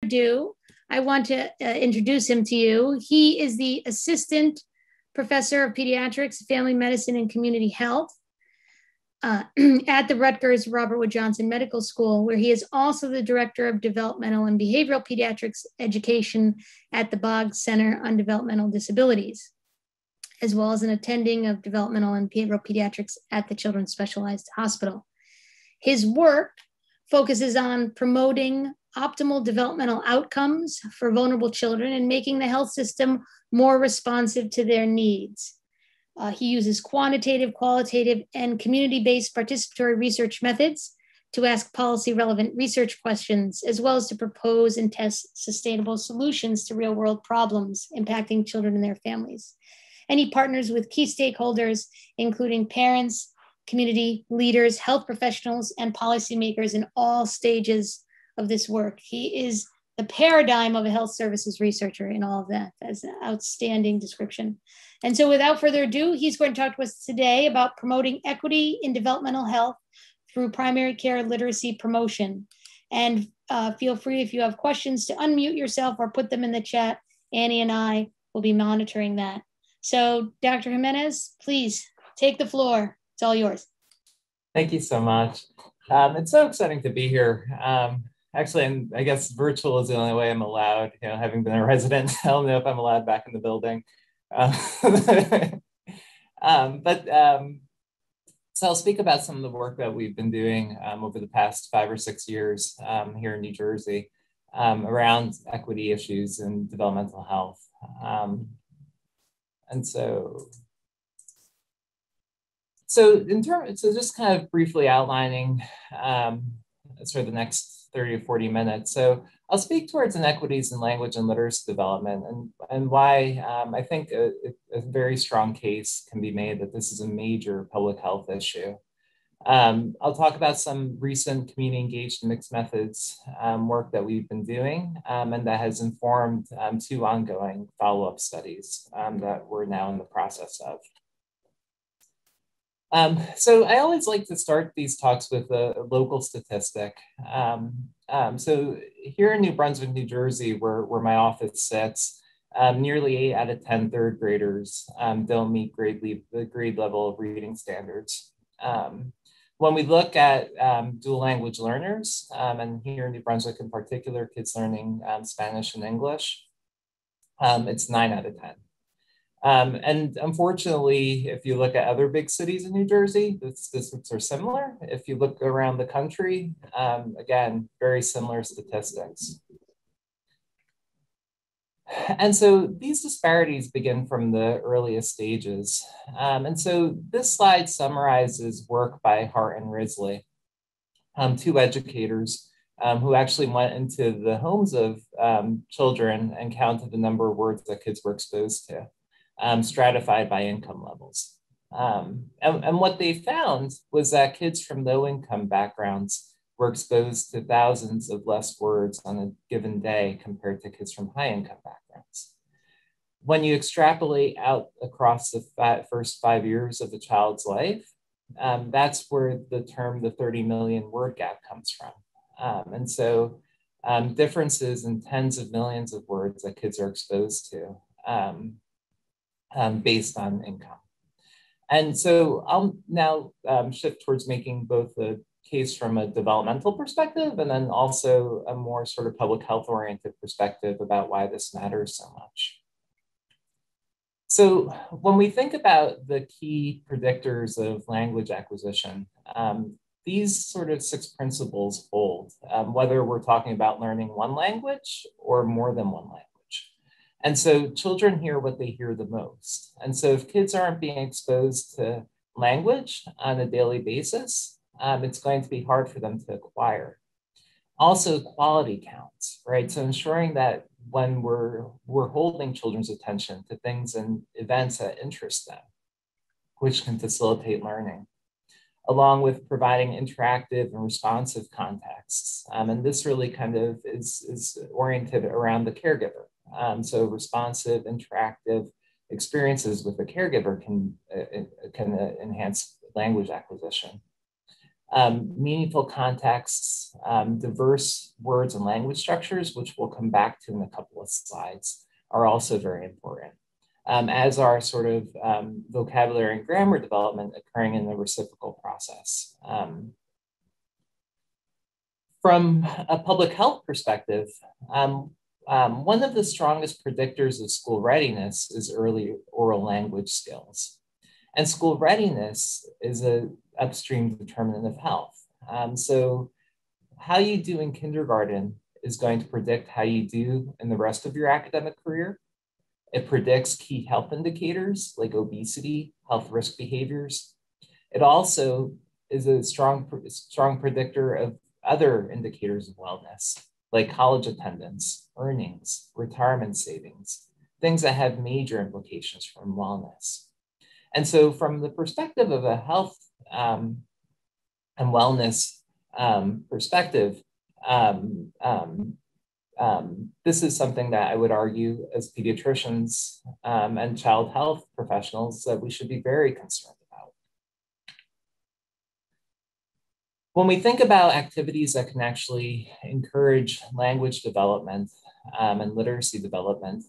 ado, I want to introduce him to you. He is the Assistant Professor of Pediatrics, Family Medicine, and Community Health at the Rutgers Robert Wood Johnson Medical School, where he is also the Director of Developmental and Behavioral Pediatrics Education at the Boggs Center on Developmental Disabilities, as well as an attending of Developmental and Behavioral Pediatrics at the Children's Specialized Hospital. His work focuses on promoting optimal developmental outcomes for vulnerable children and making the health system more responsive to their needs. He uses quantitative, qualitative, and community-based participatory research methods to ask policy-relevant research questions, as well as to propose and test sustainable solutions to real-world problems impacting children and their families. And he partners with key stakeholders, including parents, community leaders, health professionals, and policymakers in all stages of this work. He is the paradigm of a health services researcher in all of that. That's an outstanding description. And so without further ado, he's going to talk to us today about promoting equity in developmental health through primary care literacy promotion. And feel free, if you have questions, to unmute yourself or put them in the chat. Annie and I will be monitoring that. So Dr. Jimenez, please take the floor. It's all yours. Thank you so much. It's so exciting to be here. Actually, and I guess virtual is the only way I'm allowed, having been a resident. I don't know if I'm allowed back in the building. So I'll speak about some of the work that we've been doing over the past 5 or 6 years here in New Jersey around equity issues in developmental health. So just kind of briefly outlining sort of the next 30 to 40 minutes. So I'll speak towards inequities in language and literacy development and why I think a very strong case can be made that this is a major public health issue. I'll talk about some recent community engaged mixed methods work that we've been doing and that has informed 2 ongoing follow-up studies that we're now in the process of. So I always like to start these talks with a local statistic. So here in New Brunswick, New Jersey, where my office sits, nearly 8 out of 10 third graders don't meet the grade level of reading standards. When we look at dual language learners, and here in New Brunswick in particular, kids learning Spanish and English, it's 9 out of 10. And unfortunately, if you look at other big cities in New Jersey, the statistics are similar. If you look around the country, again, very similar statistics. And so these disparities begin from the earliest stages. And so this slide summarizes work by Hart and Risley, 2 educators who actually went into the homes of children and counted the number of words that kids were exposed to. Stratified by income levels. And what they found was that kids from low income backgrounds were exposed to thousands of less words on a given day compared to kids from high income backgrounds. When you extrapolate out across the first 5 years of the child's life, that's where the term the 30 million word gap comes from. And so differences in tens of millions of words that kids are exposed to based on income. And so I'll now shift towards making both the case from a developmental perspective and then also a more sort of public health oriented perspective about why this matters so much. So when we think about the key predictors of language acquisition, these sort of 6 principles hold, whether we're talking about learning one language or more than one language. And so children hear what they hear the most. And so if kids aren't being exposed to language on a daily basis, it's going to be hard for them to acquire. Also, quality counts, right? So ensuring that when we're holding children's attention to things and events that interest them, which can facilitate learning, along with providing interactive and responsive contexts. And this really kind of is oriented around the caregiver. So responsive, interactive experiences with the caregiver can enhance language acquisition. Meaningful contexts, diverse words and language structures, which we'll come back to in a couple of slides, are also very important, as are sort of vocabulary and grammar development occurring in the reciprocal process. From a public health perspective, one of the strongest predictors of school readiness is early oral language skills. And school readiness is an upstream determinant of health. So how you do in kindergarten is going to predict how you do in the rest of your academic career. It predicts key health indicators like obesity, health risk behaviors. It also is a strong predictor of other indicators of wellness, like college attendance, earnings, retirement savings, things that have major implications from wellness. And so from the perspective of a health and wellness perspective, this is something that I would argue as pediatricians and child health professionals that we should be very concerned about. When we think about activities that can actually encourage language development and literacy development,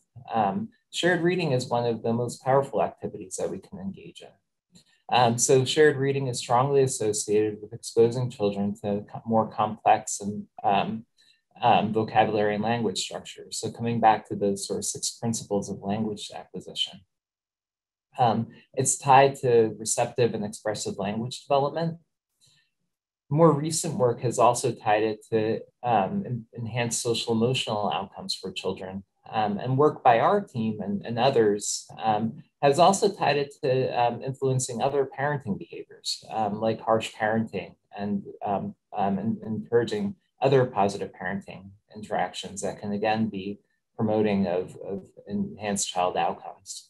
shared reading is one of the most powerful activities that we can engage in. So shared reading is strongly associated with exposing children to more complex and vocabulary and language structures. So coming back to those sort of 6 principles of language acquisition. It's tied to receptive and expressive language development. More recent work has also tied it to enhanced social emotional outcomes for children. And work by our team and others has also tied it to influencing other parenting behaviors, like harsh parenting and encouraging other positive parenting interactions that can again be promoting of enhanced child outcomes.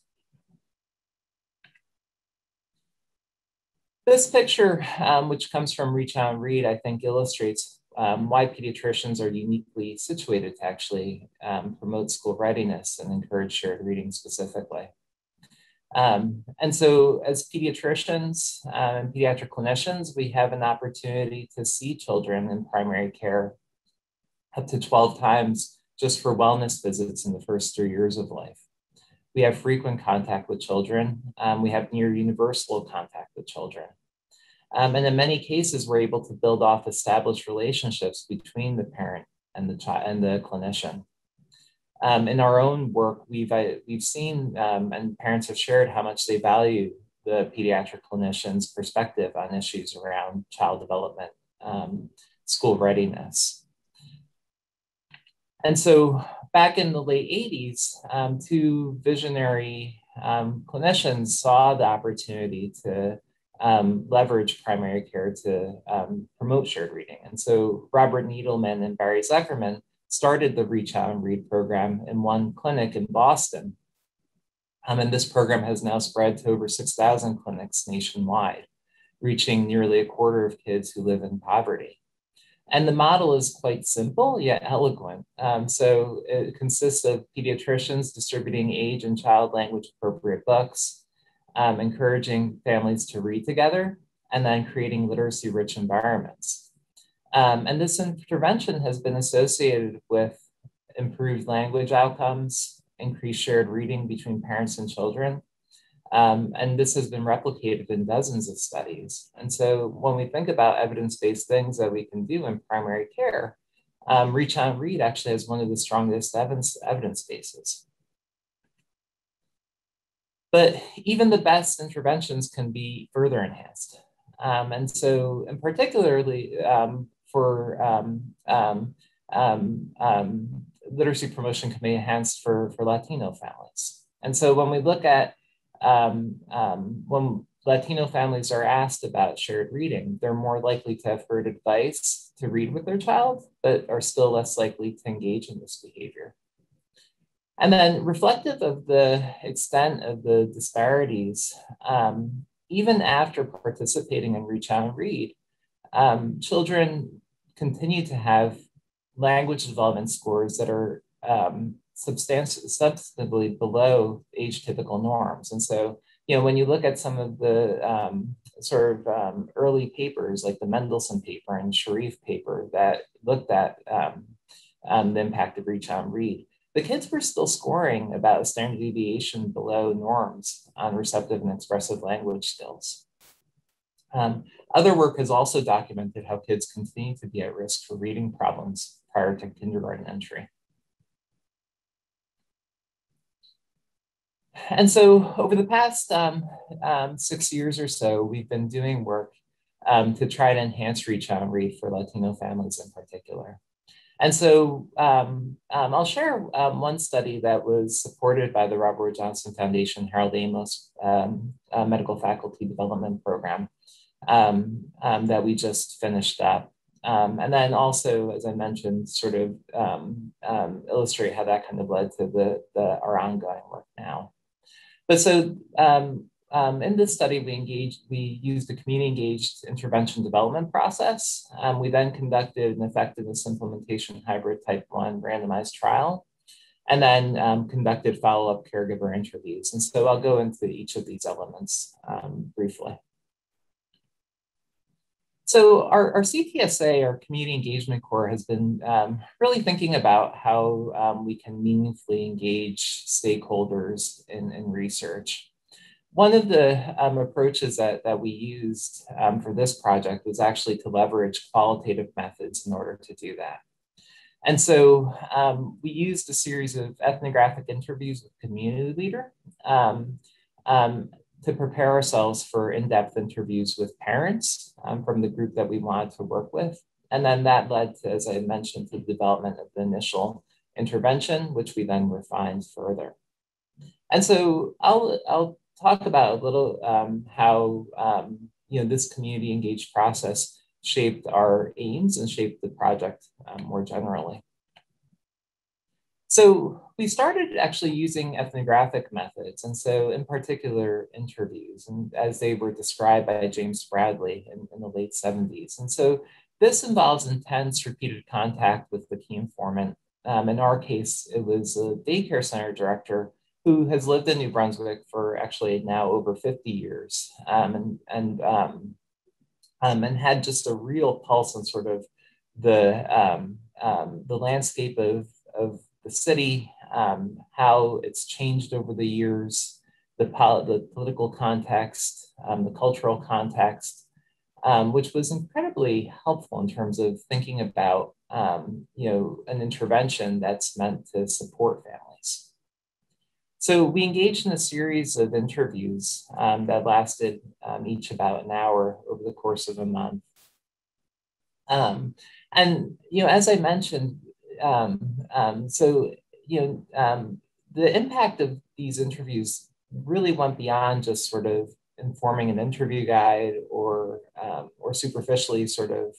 This picture, which comes from Reach Out and Read, I think illustrates why pediatricians are uniquely situated to actually promote school readiness and encourage shared reading specifically. And so as pediatricians and pediatric clinicians, we have an opportunity to see children in primary care up to 12 times just for wellness visits in the first 3 years of life. We have frequent contact with children. We have near universal contact with children. And in many cases, we're able to build off established relationships between the parent and the child and the clinician. In our own work, we've seen and parents have shared how much they value the pediatric clinician's perspective on issues around child development, school readiness. And so back in the late 80s, 2 visionary clinicians saw the opportunity to leverage primary care to promote shared reading. And so Robert Needleman and Barry Zuckerman started the Reach Out and Read program in one clinic in Boston. And this program has now spread to over 6,000 clinics nationwide, reaching nearly a quarter of kids who live in poverty. And the model is quite simple, yet eloquent. So it consists of pediatricians distributing age and child language appropriate books, encouraging families to read together, and then creating literacy-rich environments. And this intervention has been associated with improved language outcomes, increased shared reading between parents and children. And this has been replicated in dozens of studies. And so when we think about evidence-based things that we can do in primary care, Reach Out and Read actually has one of the strongest evidence bases. But even the best interventions can be further enhanced. And so in particularly for literacy promotion can be enhanced for Latino families. And so when we look at when Latino families are asked about shared reading, they're more likely to have heard advice to read with their child, but are still less likely to engage in this behavior. And then reflective of the extent of the disparities, even after participating in Reach Out and Read, children continue to have language development scores that are substantively below age typical norms. And so, when you look at some of the sort of early papers like the Mendelsohn paper and Sharif paper that looked at the impact of reach on read, the kids were still scoring about a standard deviation below norms on receptive and expressive language skills. Other work has also documented how kids continue to be at risk for reading problems prior to kindergarten entry. And so over the past 6 years or so, we've been doing work to try to enhance reach on read for Latino families in particular. And so I'll share one study that was supported by the Robert Wood Johnson Foundation, Harold Amos Medical Faculty Development Program that we just finished up. And then also, as I mentioned, sort of illustrate how that kind of led to our ongoing work now. But so in this study, we used a community-engaged intervention development process. We then conducted an effectiveness implementation hybrid type 1 randomized trial, and then conducted follow-up caregiver interviews. And so I'll go into each of these elements briefly. So our CTSA, our Community Engagement Core, has been really thinking about how we can meaningfully engage stakeholders in research. One of the approaches that we used for this project was actually to leverage qualitative methods in order to do that. And so we used a series of ethnographic interviews with community leader to prepare ourselves for in-depth interviews with parents from the group that we wanted to work with. And then that led to, as I mentioned, the development of the initial intervention, which we then refined further. And so I'll talk about a little how this community engaged process shaped our aims and shaped the project more generally. So we started actually using ethnographic methods, and so in particular interviews, and as they were described by James Bradley in the late 70s. And so this involves intense repeated contact with the key informant. In our case, it was a daycare center director who has lived in New Brunswick for actually now over 50 years, and had just a real pulse on sort of the landscape of the city, how it's changed over the years, the political context, the cultural context, which was incredibly helpful in terms of thinking about an intervention that's meant to support families. So we engaged in a series of interviews that lasted each about an hour over the course of a month. And as I mentioned, the impact of these interviews really went beyond just sort of informing an interview guide or superficially sort of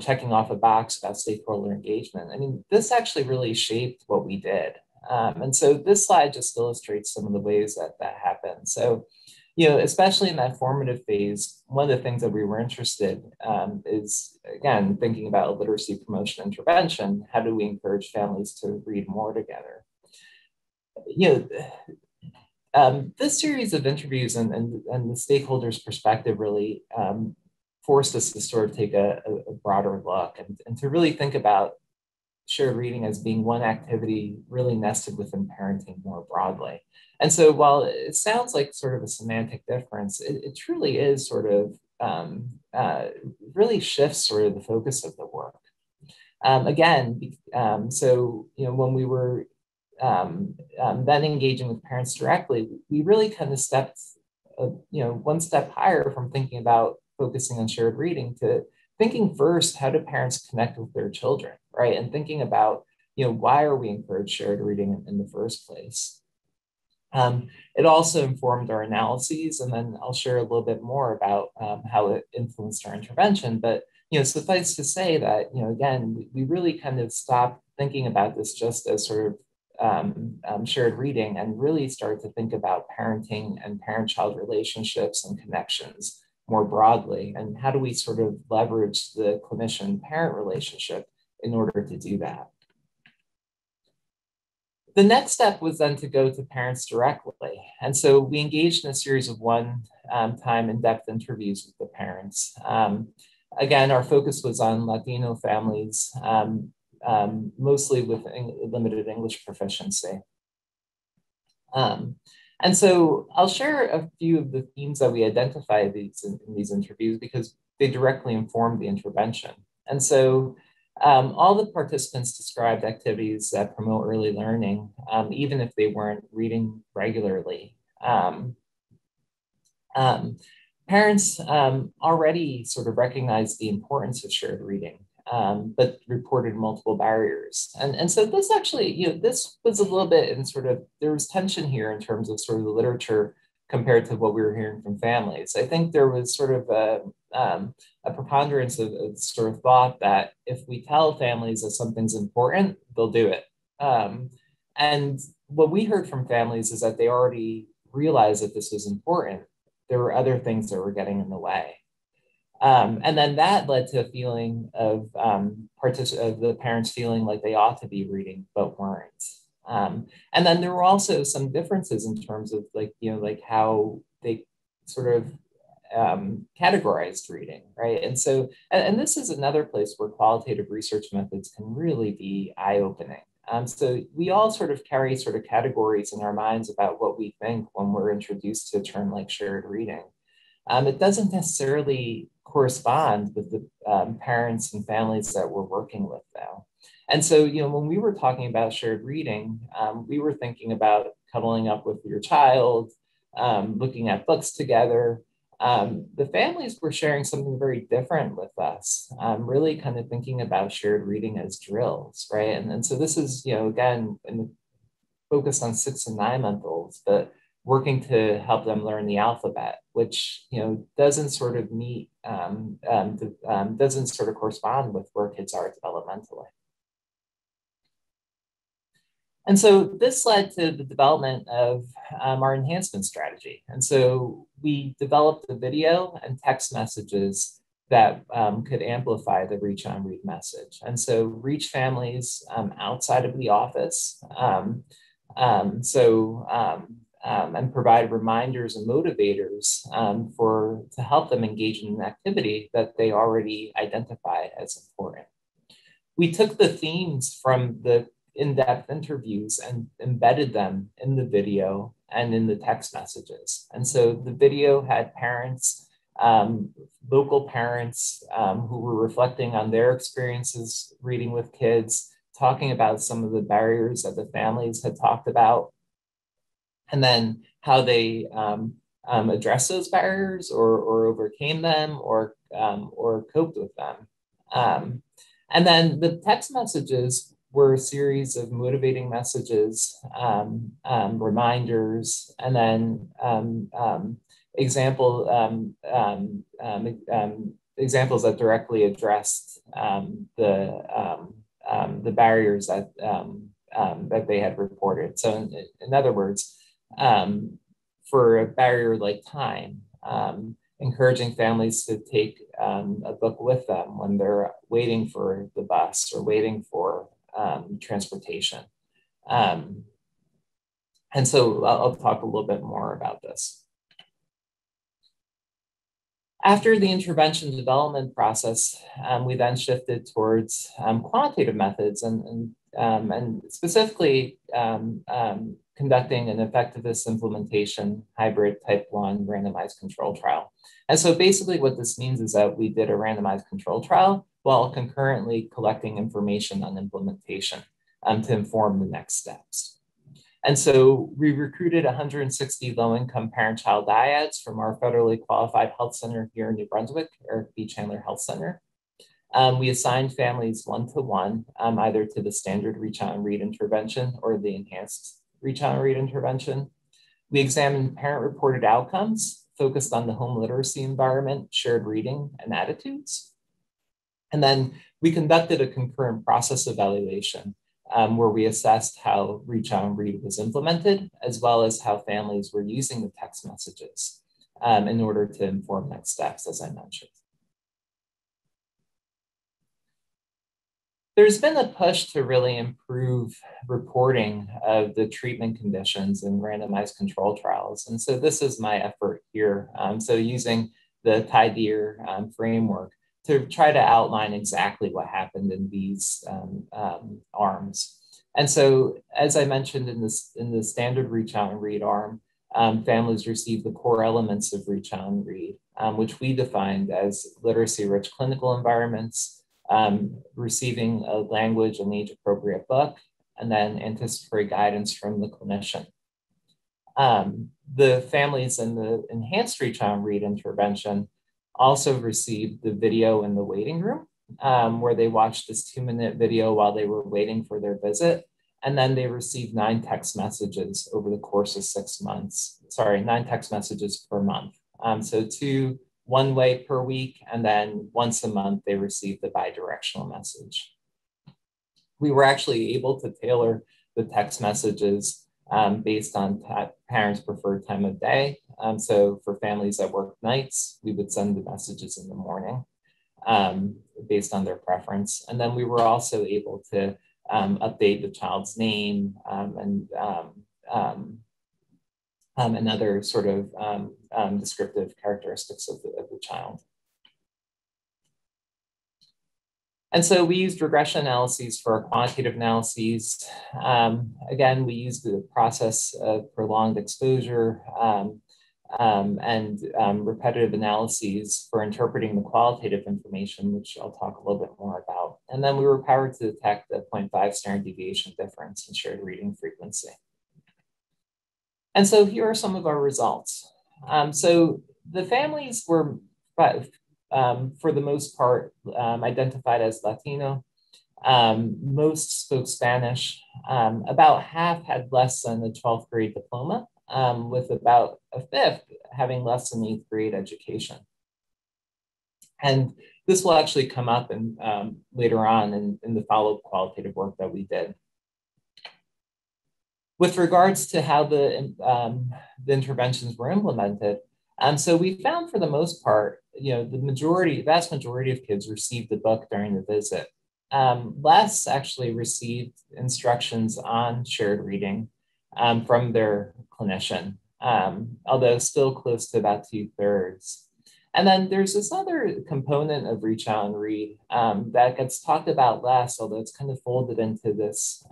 checking off a box about stakeholder engagement. I mean, this actually really shaped what we did. And so this slide just illustrates some of the ways that happened. So, especially in that formative phase, one of the things that we were interested is, again, thinking about literacy promotion intervention. How do we encourage families to read more together? This series of interviews and the stakeholders' perspective really forced us to sort of take a broader look and to really think about shared reading as being one activity really nested within parenting more broadly. And so while it sounds like sort of a semantic difference, it truly is sort of really shifts sort of the focus of the work. When we were then engaging with parents directly, we really kind of stepped, one step higher from thinking about focusing on shared reading to thinking first, how do parents connect with their children, right? And thinking about, why are we encouraged shared reading in the first place? It also informed our analyses, and then I'll share a little bit more about how it influenced our intervention. But, suffice to say that, again, we really kind of stopped thinking about this just as sort of shared reading and really started to think about parenting and parent-child relationships and connections more broadly, and how do we sort of leverage the clinician-parent relationship in order to do that? The next step was then to go to parents directly. And so we engaged in a series of one-time in-depth interviews with the parents. Again, our focus was on Latino families, mostly with limited English proficiency. And so I'll share a few of the themes that we identified in these interviews because they directly informed the intervention. And so all the participants described activities that promote early learning, even if they weren't reading regularly. Parents already sort of recognized the importance of shared reading, but reported multiple barriers. And so this actually, this was a little bit in sort of, there was tension here in terms of sort of the literature compared to what we were hearing from families. I think there was sort of a preponderance of sort of thought that if we tell families that something's important, they'll do it. And what we heard from families is that they already realized that this was important. There were other things that were getting in the way. And then that led to a feeling of the parents feeling like they ought to be reading, but weren't. And then there were also some differences in terms of like how they sort of categorized reading, right? And so, and this is another place where qualitative research methods can really be eye-opening. So we all sort of carry sort of categories in our minds about what we think when we're introduced to a term like shared reading. It doesn't necessarily correspond with the parents and families that we're working with now. And so, when we were talking about shared reading, we were thinking about cuddling up with your child, looking at books together. The families were sharing something very different with us, really kind of thinking about shared reading as drills, right? And so this is, again, focused on 6 and 9 month olds, but working to help them learn the alphabet, which doesn't sort of meet, doesn't sort of correspond with where kids are developmentally. And so this led to the development of our enhancement strategy. And so we developed the video and text messages that could amplify the reach on read message. And so reach families outside of the office. And provide reminders and motivators to help them engage in an activity that they already identified as important. We took the themes from the in-depth interviews and embedded them in the video and in the text messages. And so the video had parents, local parents who were reflecting on their experiences reading with kids, talking about some of the barriers that the families had talked about, and then how they addressed those barriers or overcame them or coped with them. And then the text messages were a series of motivating messages, reminders, and then examples that directly addressed the barriers that they had reported. So in other words, for a barrier like time, encouraging families to take a book with them when they're waiting for the bus or waiting for transportation. And so I'll talk a little bit more about this. After the intervention development process, we then shifted towards quantitative methods and specifically conducting an effectiveness implementation hybrid type 1 randomized control trial. And so basically what this means is that we did a randomized control trial while concurrently collecting information on implementation to inform the next steps. And so we recruited 160 low-income parent-child dyads from our federally qualified health center here in New Brunswick, Eric B. Chandler Health Center. We assigned families one-to-one, either to the standard reach on read intervention or the enhanced reach on read intervention. We examined parent-reported outcomes focused on the home literacy environment, shared reading, and attitudes. And then we conducted a concurrent process evaluation where we assessed how reach on read was implemented, as well as how families were using the text messages in order to inform next steps, as I mentioned. there's been a push to really improve reporting of the treatment conditions in randomized control trials. And so this is my effort here. So using the TIDEER framework to try to outline exactly what happened in these arms. And so, as I mentioned in the standard reach out and read arm, families receive the core elements of reach out and read, which we defined as literacy-rich clinical environments, receiving a language and age-appropriate book, and then anticipatory guidance from the clinician. The families in the enhanced reach out and read intervention also received the video in the waiting room, where they watched this 2-minute video while they were waiting for their visit. And then they received 9 text messages over the course of 6 months. Sorry, 9 text messages per month. So 2 one way per week, and then once a month, they received the bidirectional message. We were actually able to tailor the text messages based on parents' preferred time of day. So for families that work nights, we would send the messages in the morning based on their preference. And then we were also able to update the child's name and other sort of descriptive characteristics of the child. And so we used regression analyses for our quantitative analyses. Again, we used the process of prolonged exposure and repetitive analyses for interpreting the qualitative information, which I'll talk a little bit more about. And then we were powered to detect the 0.5 standard deviation difference in shared reading frequency. And so here are some of our results. So the families were, for the most part, identified as Latino. Most spoke Spanish. About half had less than a 12th grade diploma, with about a fifth having less than 8th grade education. And this will actually come up in, later on in the follow-up qualitative work that we did. With regards to how the interventions were implemented, so we found for the most part, the vast majority of kids received the book during the visit. Less actually received instructions on shared reading from their clinician, although still close to about 2/3. And then there's this other component of reach out and read that gets talked about less, although it's kind of folded into this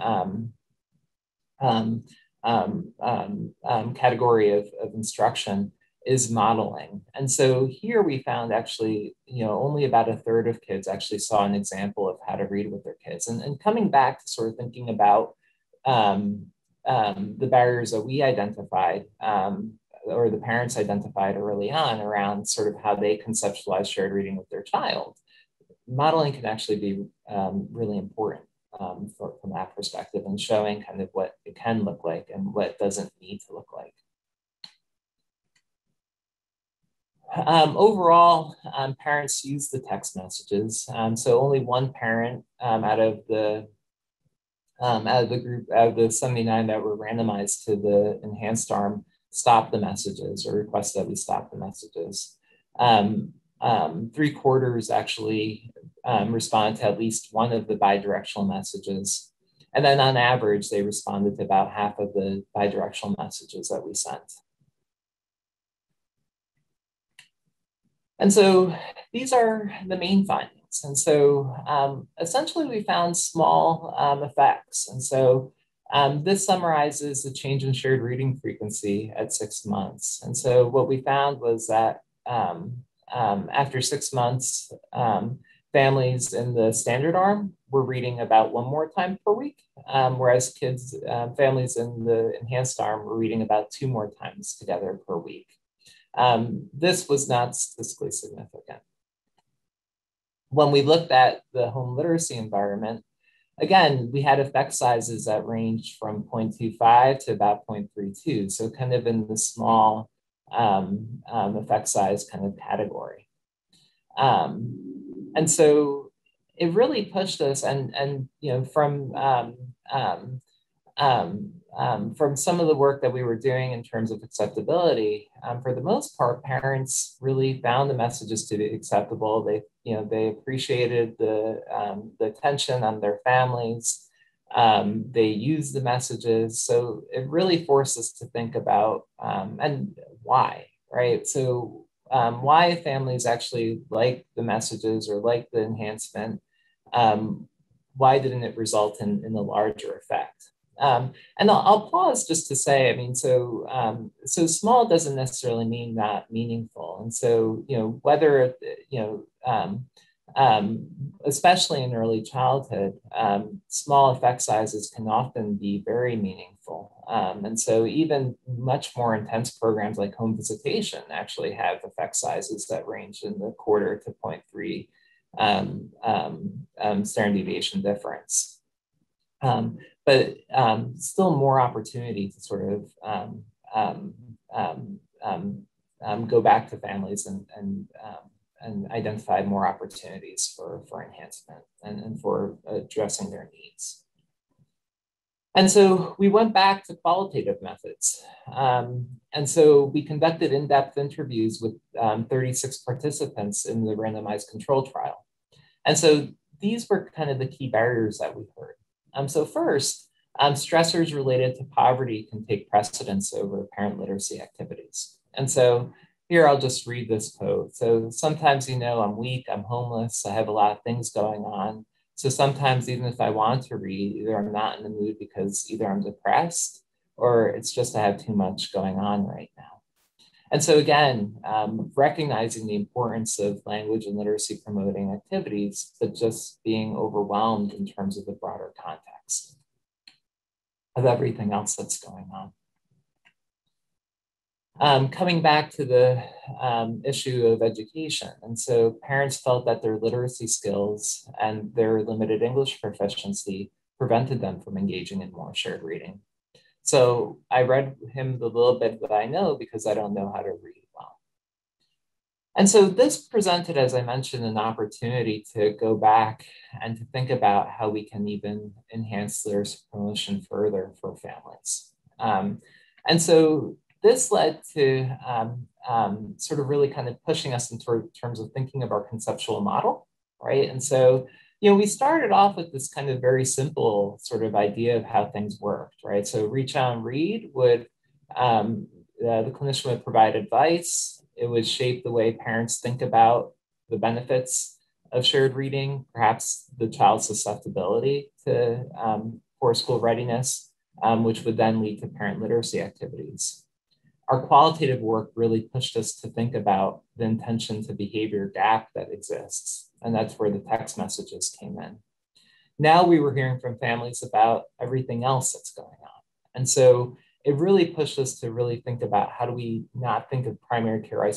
category of instruction, is modeling. And so here we found actually, only about 1/3 of kids actually saw an example of how to read with their kids. And coming back to sort of thinking about the barriers that we identified, or the parents identified early on around sort of how they conceptualize shared reading with their child, modeling can actually be really important from that perspective, and showing kind of what it can look like and what it doesn't need to look like. Overall, parents use the text messages. So only one parent out of the group, out of the 79 that were randomized to the enhanced arm, stopped the messages or requested that we stop the messages. 3/4 actually responded to at least one of the bidirectional messages. And then on average, they responded to about half of the bidirectional messages that we sent. And so these are the main findings. And so essentially we found small effects. And so this summarizes the change in shared reading frequency at 6 months. And so what we found was that after 6 months, families in the standard arm were reading about 1 more time per week, whereas families in the enhanced arm were reading about 2 more times together per week. This was not statistically significant. When we looked at the home literacy environment, again, we had effect sizes that ranged from 0.25 to about 0.32, so kind of in the small effect size kind of category. And so it really pushed us, and from from some of the work that we were doing in terms of acceptability, for the most part, parents really found the messages to be acceptable. They appreciated the attention on their families. They used the messages. So it really forced us to think about, and why, right? So why families actually like the messages or like the enhancement. Why didn't it result in a larger effect? And I'll pause just to say, I mean, so small doesn't necessarily mean not meaningful. And so, whether, especially in early childhood, small effect sizes can often be very meaningful. And so even much more intense programs like home visitation actually have effect sizes that range in the quarter to 0.3 standard deviation difference. But still more opportunity to sort of go back to families and identify more opportunities for enhancement and for addressing their needs. And so we went back to qualitative methods. And so we conducted in-depth interviews with 36 participants in the randomized control trial. And so these were kind of the key barriers that we heard. So first, stressors related to poverty can take precedence over parent literacy activities. And so here I'll just read this quote. So sometimes, I'm weak, I'm homeless, I have a lot of things going on. So sometimes even if I want to read, either I'm not in the mood because either I'm depressed or it's just I have too much going on right now. And so again, recognizing the importance of language and literacy promoting activities, but just being overwhelmed in terms of the broader context of everything else that's going on. Coming back to the issue of education. And so parents felt that their literacy skills and their limited English proficiency prevented them from engaging in more shared reading. So I read him the little bit that I know because I don't know how to read well. And so this presented, as I mentioned, an opportunity to go back and to think about how we can even enhance literacy promotion further for families. And so this led to sort of really kind of pushing us in terms of thinking of our conceptual model, right? And so we started off with this kind of very simple sort of idea of how things worked, right? So reach out and read would, the clinician would provide advice. It would shape the way parents think about the benefits of shared reading, perhaps the child's susceptibility to poor school readiness, which would then lead to parent literacy activities. Our qualitative work really pushed us to think about the intention to behavior gap that exists. And that's where the text messages came in. Now we were hearing from families about everything else that's going on. And so it really pushed us to really think about how do we not think of primary care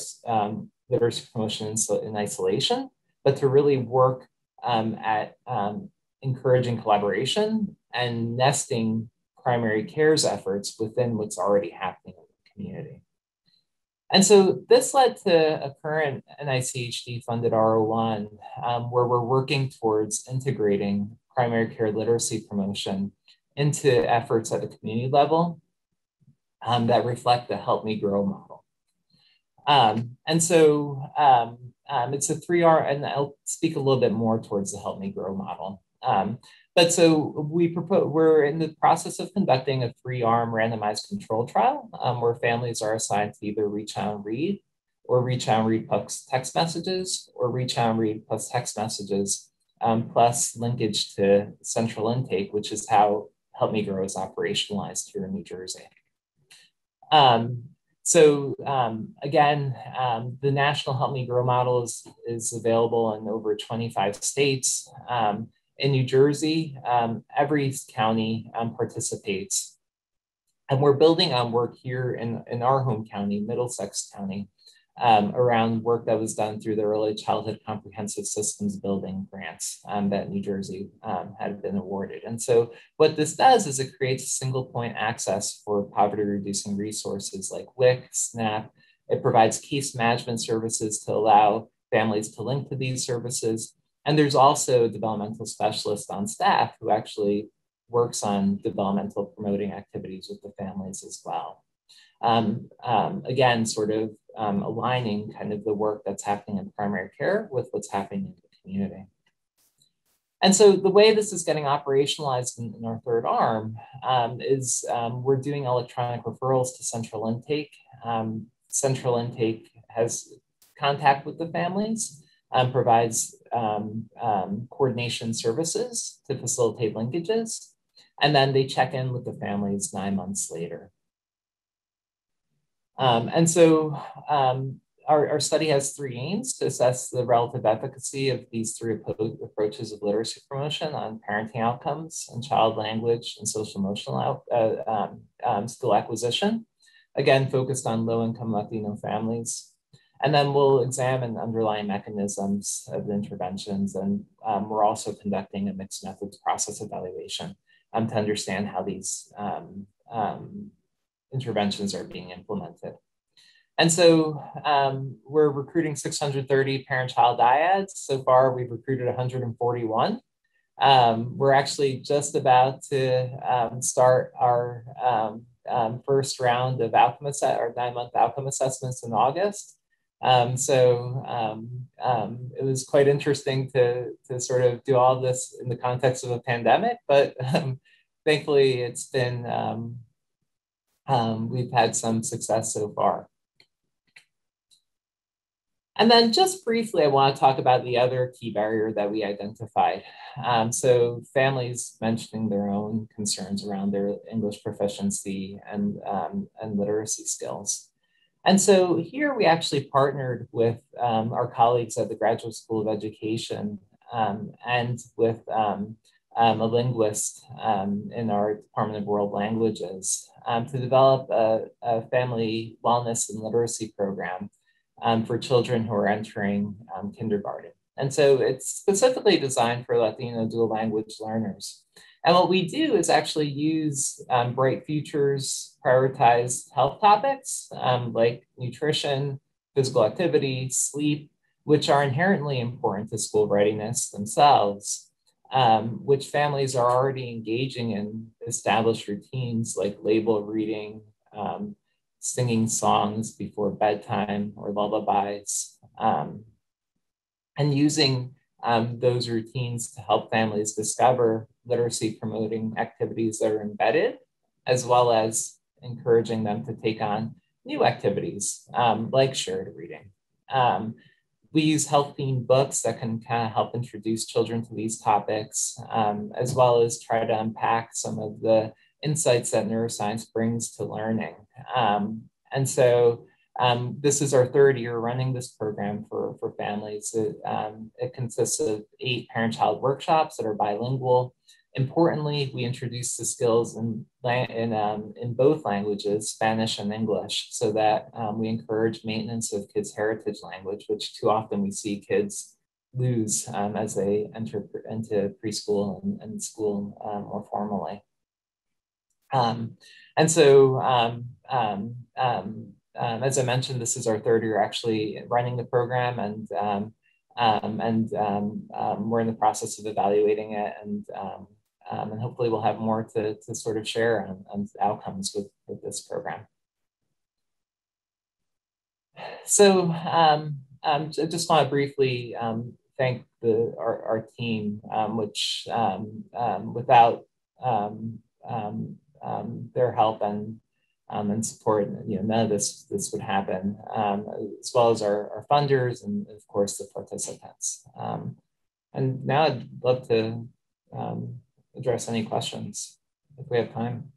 literacy promotion in isolation, but to really work at encouraging collaboration and nesting primary care's efforts within what's already happening in the community. And so this led to a current NICHD funded R01 where we're working towards integrating primary care literacy promotion into efforts at the community level that reflect the Help Me Grow model. And so it's a 3R, and I'll speak a little bit more towards the Help Me Grow model. But so we're in the process of conducting a 3-arm randomized control trial where families are assigned to either reach out and read, or reach out and read plus text messages, or reach out and read plus text messages, plus linkage to central intake, which is how Help Me Grow is operationalized here in New Jersey. Again, the National Help Me Grow model is available in over 25 states. In New Jersey, every county participates. And we're building on work here in our home county, Middlesex County, around work that was done through the Early Childhood Comprehensive Systems Building grants that New Jersey had been awarded. And so what this does is it creates a single point access for poverty reducing resources like WIC, SNAP. It provides case management services to allow families to link to these services. And there's also developmental specialists on staff who actually works on developmental promoting activities with the families as well. Again, sort of aligning kind of the work that's happening in primary care with what's happening in the community. And so the way this is getting operationalized in our third arm is we're doing electronic referrals to central intake. Central intake has contact with the families, provides coordination services to facilitate linkages, and then they check in with the families 9 months later. And so our study has 3 aims to assess the relative efficacy of these 3 approaches of literacy promotion on parenting outcomes and child language and social emotional skill acquisition, again, focused on low-income Latino families. And then we'll examine underlying mechanisms of the interventions. And we're also conducting a mixed methods process evaluation to understand how these interventions are being implemented. And so we're recruiting 630 parent-child dyads. So far, we've recruited 141. We're actually just about to start our first round of outcome our 9-month outcome assessments in August. It was quite interesting to sort of do all this in the context of a pandemic, but thankfully it's been, we've had some success so far. And then just briefly, I want to talk about the other key barrier that we identified. So families mentioning their own concerns around their English proficiency and literacy skills. And so here we actually partnered with our colleagues at the Graduate School of Education and with a linguist in our Department of World Languages to develop a family wellness and literacy program for children who are entering kindergarten. And so it's specifically designed for Latino dual language learners. And what we do is actually use Bright Futures prioritized health topics like nutrition, physical activity, sleep, which are inherently important to school readiness themselves, which families are already engaging in established routines like label reading, singing songs before bedtime or lullabies, and using those routines to help families discover literacy promoting activities that are embedded, as well as encouraging them to take on new activities like shared reading. We use health-themed books that can kind of help introduce children to these topics, as well as try to unpack some of the insights that neuroscience brings to learning. And so this is our 3rd year running this program for families. It consists of 8 parent-child workshops that are bilingual. Importantly, we introduce the skills in both languages, Spanish and English, so that we encourage maintenance of kids' heritage language, which too often we see kids lose as they enter into preschool and school more formally. And so, as I mentioned, this is our 3rd year actually running the program, and we're in the process of evaluating it, and hopefully we'll have more to sort of share on outcomes with this program. So I just want to briefly thank our team, which without their help and support, none of this would happen, as well as our funders and of course the participants. And now I'd love to address any questions if we have time.